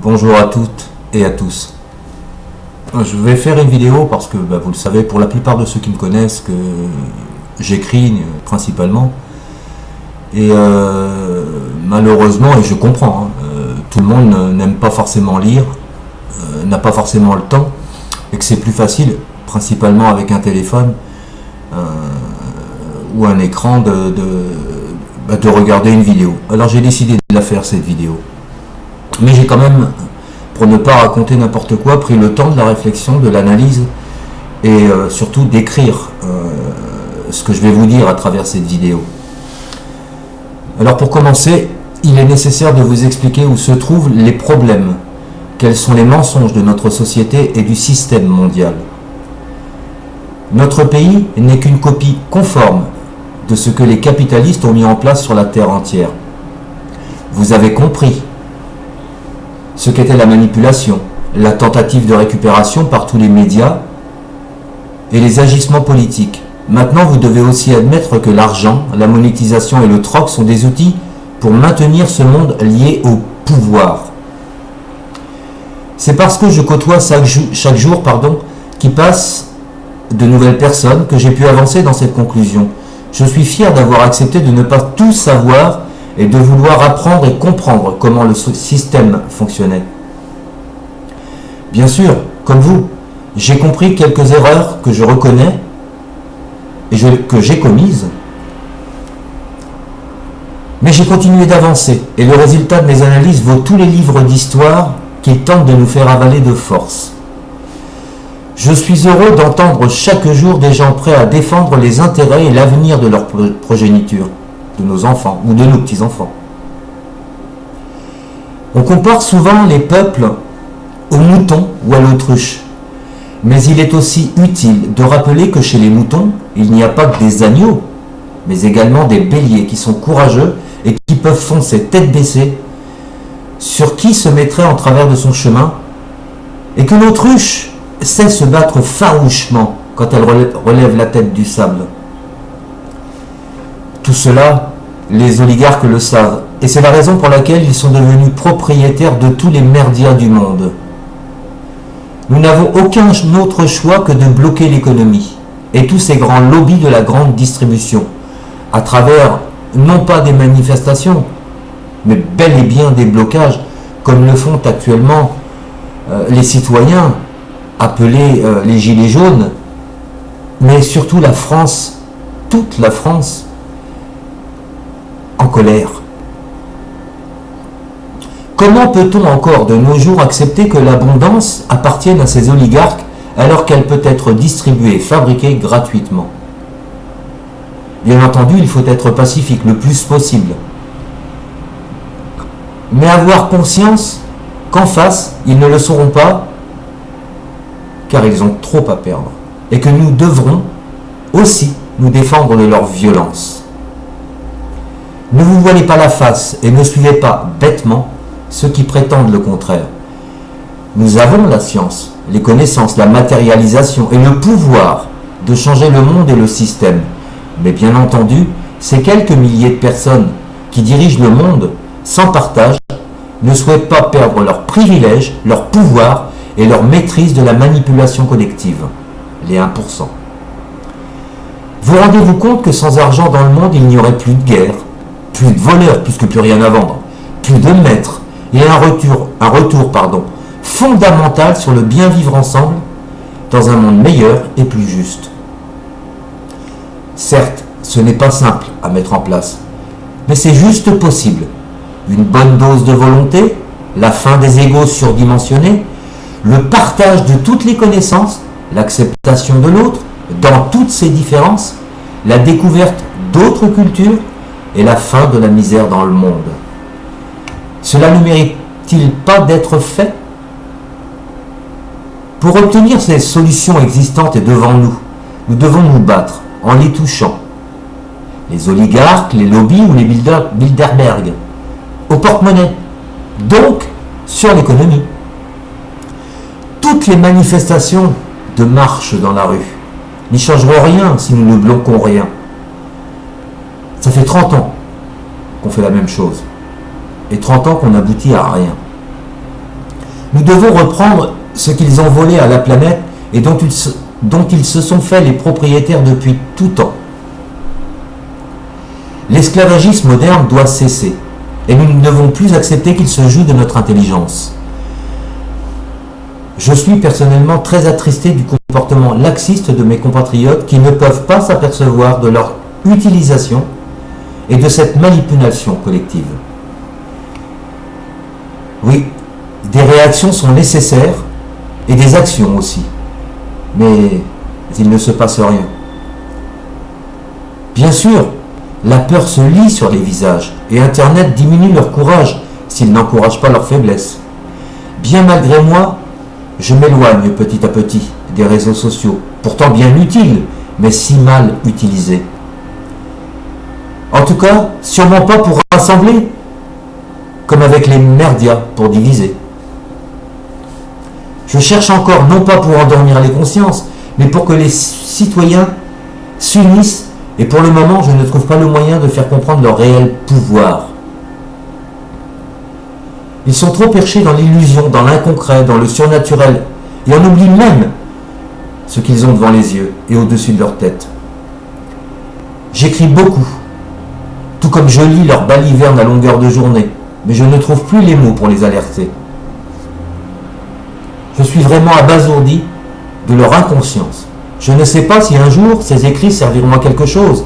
Bonjour à toutes et à tous. Je vais faire une vidéo parce que vous le savez, pour la plupart de ceux qui me connaissent, que j'écris principalement. Et malheureusement, et je comprends, tout le monde n'aime pas forcément lire, n'a pas forcément le temps, et que c'est plus facile, principalement avec un téléphone ou un écran, de regarder une vidéo. Alors j'ai décidé de la faire, cette vidéo. Mais j'ai quand même, pour ne pas raconter n'importe quoi, pris le temps de la réflexion, de l'analyse et surtout d'écrire ce que je vais vous dire à travers cette vidéo. Alors pour commencer, il est nécessaire de vous expliquer où se trouvent les problèmes, quels sont les mensonges de notre société et du système mondial. Notre pays n'est qu'une copie conforme de ce que les capitalistes ont mis en place sur la terre entière. Vous avez compris ce qu'était la manipulation, la tentative de récupération par tous les médias et les agissements politiques. Maintenant, vous devez aussi admettre que l'argent, la monétisation et le troc sont des outils pour maintenir ce monde lié au pouvoir. C'est parce que je côtoie chaque jour qui passe de nouvelles personnes que j'ai pu avancer dans cette conclusion. Je suis fier d'avoir accepté de ne pas tout savoir et de vouloir apprendre et comprendre comment le système fonctionnait. Bien sûr, comme vous, j'ai compris quelques erreurs que je reconnais et que j'ai commises, mais j'ai continué d'avancer et le résultat de mes analyses vaut tous les livres d'histoire qui tentent de nous faire avaler de force. Je suis heureux d'entendre chaque jour des gens prêts à défendre les intérêts et l'avenir de leur progéniture, de nos enfants ou de nos petits-enfants. On compare souvent les peuples aux moutons ou à l'autruche, mais il est aussi utile de rappeler que chez les moutons, il n'y a pas que des agneaux, mais également des béliers qui sont courageux et qui peuvent foncer tête baissée sur qui se mettrait en travers de son chemin, et que l'autruche sait se battre farouchement quand elle relève la tête du sable. Tout cela, les oligarques le savent, et c'est la raison pour laquelle ils sont devenus propriétaires de tous les merdias du monde. Nous n'avons aucun autre choix que de bloquer l'économie et tous ces grands lobbies de la grande distribution, à travers non pas des manifestations, mais bel et bien des blocages, comme le font actuellement les citoyens, appelés les Gilets jaunes, mais surtout la France, toute la France, en colère. Comment peut-on encore de nos jours accepter que l'abondance appartienne à ces oligarques alors qu'elle peut être distribuée et fabriquée gratuitement? Bien entendu, il faut être pacifique le plus possible. Mais avoir conscience qu'en face, ils ne le sauront pas car ils ont trop à perdre et que nous devrons aussi nous défendre de leur violence. Ne vous voilez pas la face et ne suivez pas bêtement ceux qui prétendent le contraire. Nous avons la science, les connaissances, la matérialisation et le pouvoir de changer le monde et le système. Mais bien entendu, ces quelques milliers de personnes qui dirigent le monde sans partage ne souhaitent pas perdre leurs privilèges, leur pouvoir et leur maîtrise de la manipulation collective, les 1%. Vous rendez-vous compte que sans argent dans le monde, il n'y aurait plus de guerre, plus de voleurs puisque plus rien à vendre, plus de maîtres, et un retour fondamental sur le bien vivre ensemble dans un monde meilleur et plus juste. Certes, ce n'est pas simple à mettre en place, mais c'est juste possible. Une bonne dose de volonté, la fin des égos surdimensionnés, le partage de toutes les connaissances, l'acceptation de l'autre dans toutes ses différences, la découverte d'autres cultures et la fin de la misère dans le monde. Cela ne mérite-t-il pas d'être fait? Pour obtenir ces solutions existantes et devant nous, nous devons nous battre en les touchant. Les oligarques, les lobbies ou les Bilderberg, au porte-monnaie, donc sur l'économie. Toutes les manifestations de marche dans la rue n'y changeront rien si nous ne bloquons rien. Ça fait 30 ans qu'on fait la même chose. Et 30 ans qu'on n'aboutit à rien. Nous devons reprendre ce qu'ils ont volé à la planète et dont ils se sont fait les propriétaires depuis tout temps. L'esclavagisme moderne doit cesser et nous ne devons plus accepter qu'il se joue de notre intelligence. Je suis personnellement très attristé du comportement laxiste de mes compatriotes qui ne peuvent pas s'apercevoir de leur utilisation et de cette manipulation collective. Oui, des réactions sont nécessaires et des actions aussi, mais il ne se passe rien. Bien sûr, la peur se lit sur les visages et Internet diminue leur courage s'il n'encourage pas leur faiblesse. Bien malgré moi, je m'éloigne petit à petit des réseaux sociaux, pourtant bien utiles, mais si mal utilisés. En tout cas, sûrement pas pour rassembler, comme avec les merdias pour diviser. Je cherche encore, non pas pour endormir les consciences, mais pour que les citoyens s'unissent, et pour le moment, je ne trouve pas le moyen de faire comprendre leur réel pouvoir. Ils sont trop perchés dans l'illusion, dans l'inconcret, dans le surnaturel, et on oublie même ce qu'ils ont devant les yeux et au-dessus de leur tête. J'écris beaucoup, tout comme je lis leurs balivernes à longueur de journée, mais je ne trouve plus les mots pour les alerter. Je suis vraiment abasourdi de leur inconscience. Je ne sais pas si un jour ces écrits serviront à quelque chose,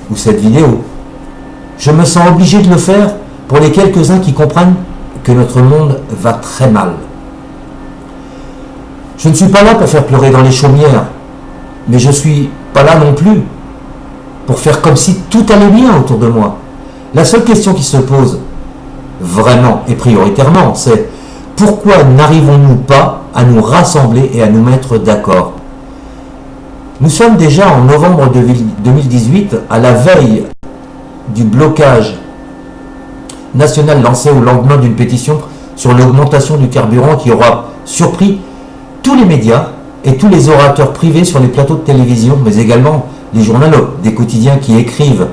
ou cette vidéo. Je me sens obligé de le faire pour les quelques-uns qui comprennent que notre monde va très mal. Je ne suis pas là pour faire pleurer dans les chaumières, mais je ne suis pas là non plus pour faire comme si tout allait bien autour de moi. La seule question qui se pose, vraiment et prioritairement, c'est pourquoi n'arrivons-nous pas à nous rassembler et à nous mettre d'accord? Nous sommes déjà en novembre 2018, à la veille du blocage national lancé au lendemain d'une pétition sur l'augmentation du carburant qui aura surpris tous les médias et tous les orateurs privés sur les plateaux de télévision, mais également les journaux, des quotidiens qui écrivent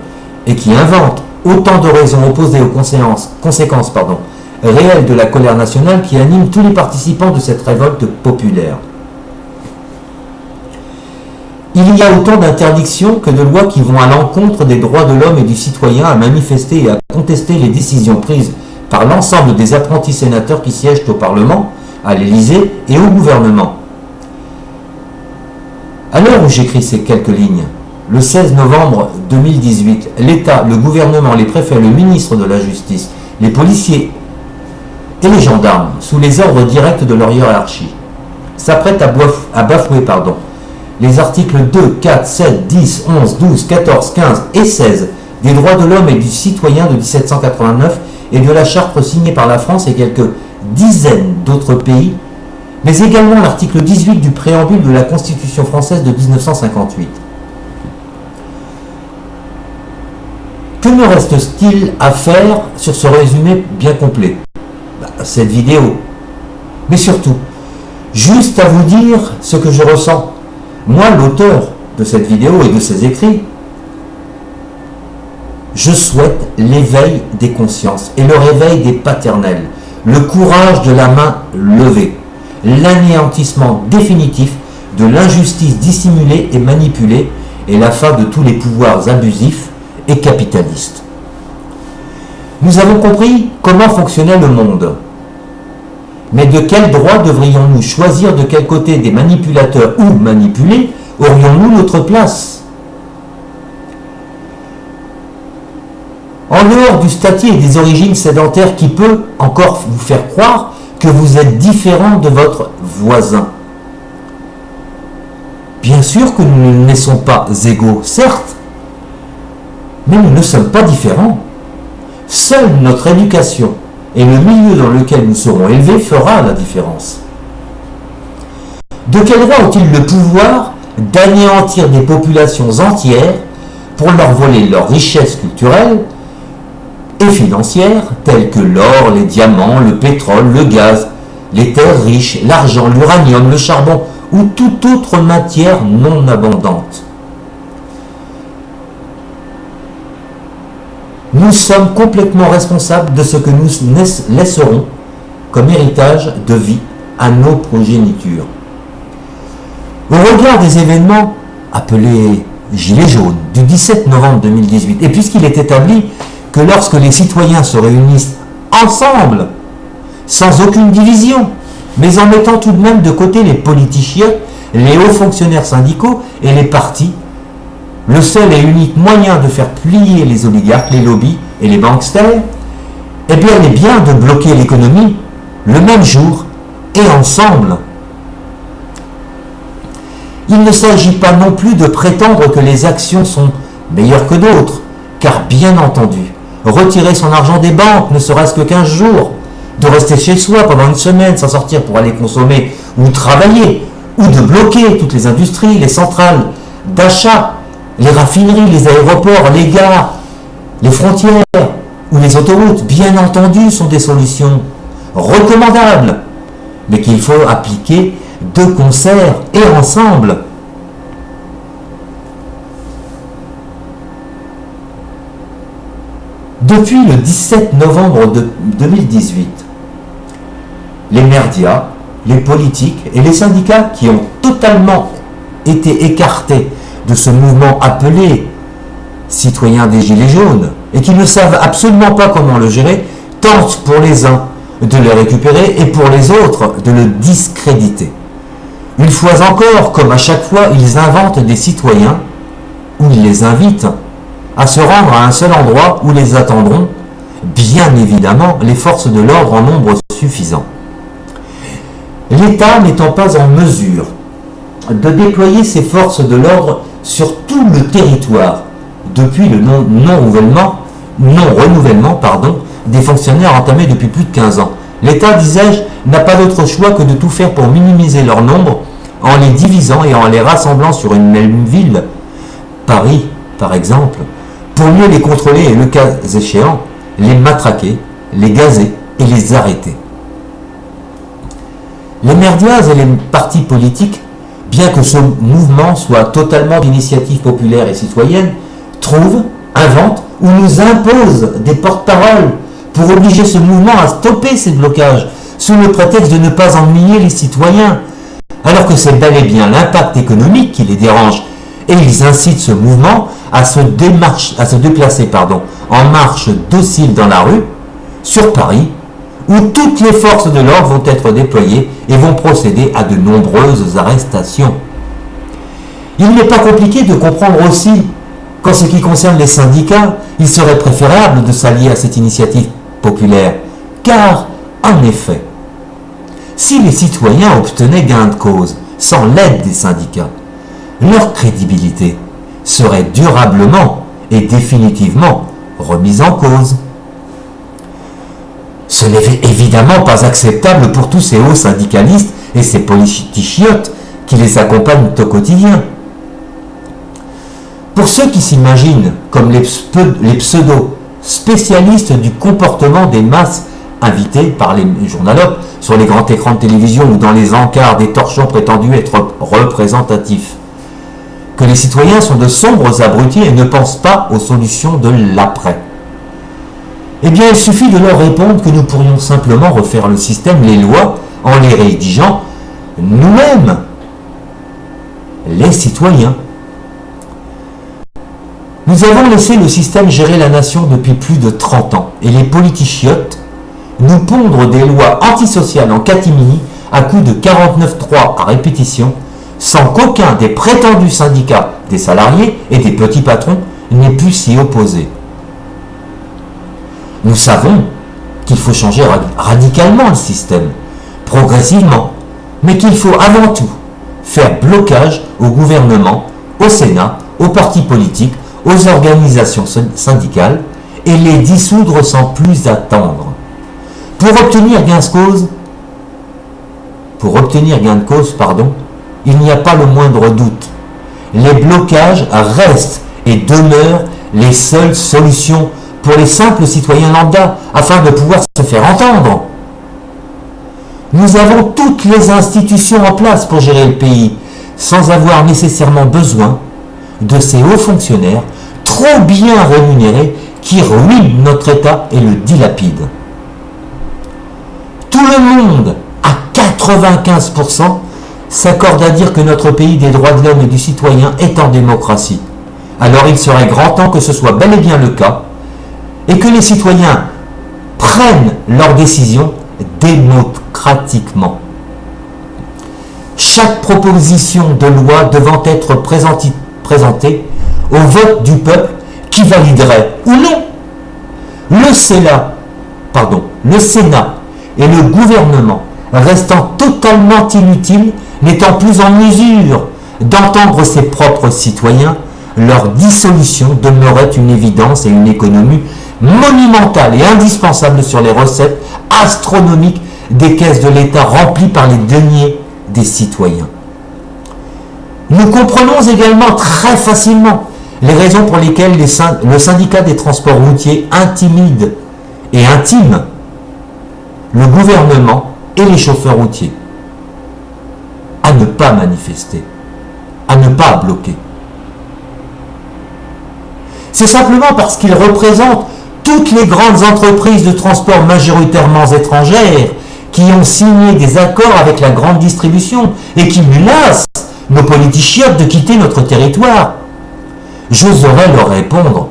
et qui inventent autant de raisons opposées aux conséquences réelles de la colère nationale qui anime tous les participants de cette révolte populaire. Il y a autant d'interdictions que de lois qui vont à l'encontre des droits de l'homme et du citoyen à manifester et à contester les décisions prises par l'ensemble des apprentis sénateurs qui siègent au Parlement, à l'Élysée et au gouvernement. À l'heure où j'écris ces quelques lignes, le 16 novembre 2018, l'État, le gouvernement, les préfets, le ministre de la Justice, les policiers et les gendarmes, sous les ordres directs de leur hiérarchie, s'apprêtent à bafouer les articles 2, 4, 7, 10, 11, 12, 14, 15 et 16 des droits de l'homme et du citoyen de 1789 et de la charte signée par la France et quelques dizaines d'autres pays, mais également l'article 18 du préambule de la Constitution française de 1958. Que me reste-t-il à faire sur ce résumé bien complet? Cette vidéo. Mais surtout, juste à vous dire ce que je ressens. Moi, l'auteur de cette vidéo et de ces écrits, je souhaite l'éveil des consciences et le réveil des paternels, le courage de la main levée, l'anéantissement définitif de l'injustice dissimulée et manipulée et la fin de tous les pouvoirs abusifs et capitalistes. Nous avons compris comment fonctionnait le monde. Mais de quel droit devrions-nous choisir de quel côté des manipulateurs ou manipulés aurions-nous notre place? En dehors du statut et des origines sédentaires qui peut encore vous faire croire que vous êtes différent de votre voisin. Bien sûr que nous ne naissons pas égaux, certes, mais nous ne sommes pas différents. Seule notre éducation et le milieu dans lequel nous serons élevés fera la différence. De quel droit ont-ils le pouvoir d'anéantir des populations entières pour leur voler leurs richesses culturelles et financières telles que l'or, les diamants, le pétrole, le gaz, les terres riches, l'argent, l'uranium, le charbon ou toute autre matière non abondante? Nous sommes complètement responsables de ce que nous laisserons comme héritage de vie à nos progénitures. Au regard des événements appelés Gilets jaunes du 17 novembre 2018, et puisqu'il est établi que lorsque les citoyens se réunissent ensemble, sans aucune division, mais en mettant tout de même de côté les politiciens, les hauts fonctionnaires syndicaux et les partis, le seul et unique moyen de faire plier les oligarques, les lobbies et les banksters, eh bien, il est bien de bloquer l'économie le même jour et ensemble. Il ne s'agit pas non plus de prétendre que les actions sont meilleures que d'autres, car bien entendu, retirer son argent des banques ne serait-ce que 15 jours, de rester chez soi pendant une semaine sans sortir pour aller consommer ou travailler, ou de bloquer toutes les industries, les centrales d'achat, les raffineries, les aéroports, les gares, les frontières ou les autoroutes, bien entendu, sont des solutions recommandables, mais qu'il faut appliquer de concert et ensemble. Depuis le 17 novembre 2018, les médias, les politiques et les syndicats qui ont totalement été écartés de ce mouvement appelé citoyens des Gilets jaunes et qui ne savent absolument pas comment le gérer, tentent pour les uns de le récupérer et pour les autres de le discréditer. Une fois encore, comme à chaque fois, ils inventent des citoyens ou ils les invitent à se rendre à un seul endroit où les attendront, bien évidemment, les forces de l'ordre en nombre suffisant. L'État n'étant pas en mesure de déployer ses forces de l'ordre sur tout le territoire depuis le non-renouvellement des fonctionnaires entamé depuis plus de 15 ans. L'État, disais-je, n'a pas d'autre choix que de tout faire pour minimiser leur nombre en les divisant et en les rassemblant sur une même ville, Paris par exemple, pour mieux les contrôler et le cas échéant, les matraquer, les gazer et les arrêter. Les médias et les partis politiques, bien que ce mouvement soit totalement d'initiative populaire et citoyenne, trouvent, inventent ou nous imposent des porte-paroles pour obliger ce mouvement à stopper ces blocages, sous le prétexte de ne pas ennuyer les citoyens, alors que c'est bel et bien l'impact économique qui les dérange, et ils incitent ce mouvement à se déplacer en marche docile dans la rue, sur Paris, où toutes les forces de l'ordre vont être déployées et vont procéder à de nombreuses arrestations. Il n'est pas compliqué de comprendre aussi qu'en ce qui concerne les syndicats, il serait préférable de s'allier à cette initiative populaire, car, en effet, si les citoyens obtenaient gain de cause sans l'aide des syndicats, leur crédibilité serait durablement et définitivement remise en cause. Ce n'est évidemment pas acceptable pour tous ces hauts syndicalistes et ces politichiotes qui les accompagnent au quotidien. Pour ceux qui s'imaginent comme les pseudo-spécialistes du comportement des masses invités par les journalopes sur les grands écrans de télévision ou dans les encarts des torchons prétendus être représentatifs, que les citoyens sont de sombres abrutis et ne pensent pas aux solutions de l'après. Eh bien, il suffit de leur répondre que nous pourrions simplement refaire le système, les lois, en les rédigeant nous-mêmes, les citoyens. Nous avons laissé le système gérer la nation depuis plus de 30 ans, et les politichiotes nous pondre des lois antisociales en catimini à coups de 49.3 à répétition, sans qu'aucun des prétendus syndicats des salariés et des petits patrons n'ait pu s'y opposer. Nous savons qu'il faut changer radicalement le système, progressivement, mais qu'il faut avant tout faire blocage au gouvernement, au Sénat, aux partis politiques, aux organisations syndicales et les dissoudre sans plus attendre. Pour obtenir gain de cause, il n'y a pas le moindre doute. Les blocages restent et demeurent les seules solutions pour les simples citoyens lambda, afin de pouvoir se faire entendre. Nous avons toutes les institutions en place pour gérer le pays, sans avoir nécessairement besoin de ces hauts fonctionnaires trop bien rémunérés qui ruinent notre État et le dilapident. Tout le monde, à 95%, s'accorde à dire que notre pays des droits de l'homme et du citoyen est en démocratie. Alors il serait grand temps que ce soit bel et bien le cas et que les citoyens prennent leurs décisions démocratiquement. Chaque proposition de loi devant être présentée au vote du peuple qui validerait ou non. Le Sénat et le gouvernement restant totalement inutiles, n'étant plus en mesure d'entendre ses propres citoyens, leur dissolution demeurait une évidence et une économie monumentale et indispensable sur les recettes astronomiques des caisses de l'État remplies par les deniers des citoyens. Nous comprenons également très facilement les raisons pour lesquelles le syndicat des transports routiers intimide et intime le gouvernement et les chauffeurs routiers à ne pas manifester, à ne pas bloquer. C'est simplement parce qu'ils représentent toutes les grandes entreprises de transport majoritairement étrangères qui ont signé des accords avec la grande distribution et qui menacent nos politichiotes de quitter notre territoire. J'oserais leur répondre,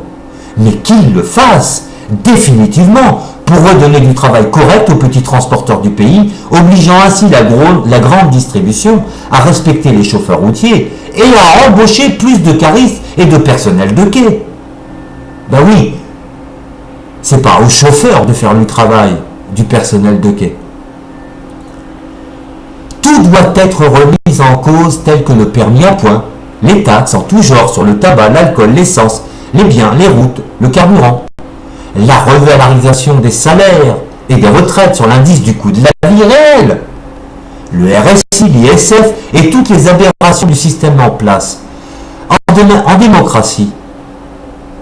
mais qu'ils le fassent définitivement pour redonner du travail correct aux petits transporteurs du pays, obligeant ainsi la grande distribution à respecter les chauffeurs routiers et à embaucher plus de caristes et de personnel de quai. Ben oui, c'est pas aux chauffeurs de faire le travail du personnel de quai. Tout doit être remis en cause tel que le permis à points, les taxes en tout genre sur le tabac, l'alcool, l'essence, les biens, les routes, le carburant, la revalorisation des salaires et des retraites sur l'indice du coût de la vie réelle, le RSI, l'ISF et toutes les aberrations du système en place. En démocratie,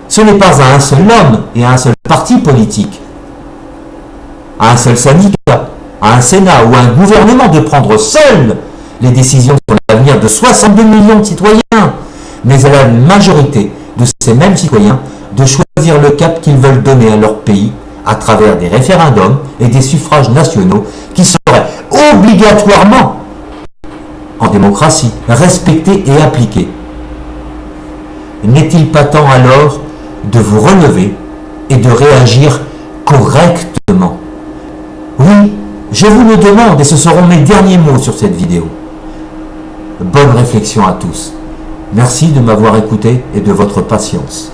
ce n'est pas à un seul homme et à un seul parti politique, à un seul syndicat, à un Sénat ou à un gouvernement de prendre seul les décisions sur l'avenir de 62 millions de citoyens, mais à la majorité de ces mêmes citoyens de choisir le cap qu'ils veulent donner à leur pays à travers des référendums et des suffrages nationaux qui seraient obligatoirement, en démocratie, respectés et appliqués. N'est-il pas temps alors de vous relever et de réagir correctement? Oui, je vous le demande et ce seront mes derniers mots sur cette vidéo. Bonne réflexion à tous. Merci de m'avoir écouté et de votre patience.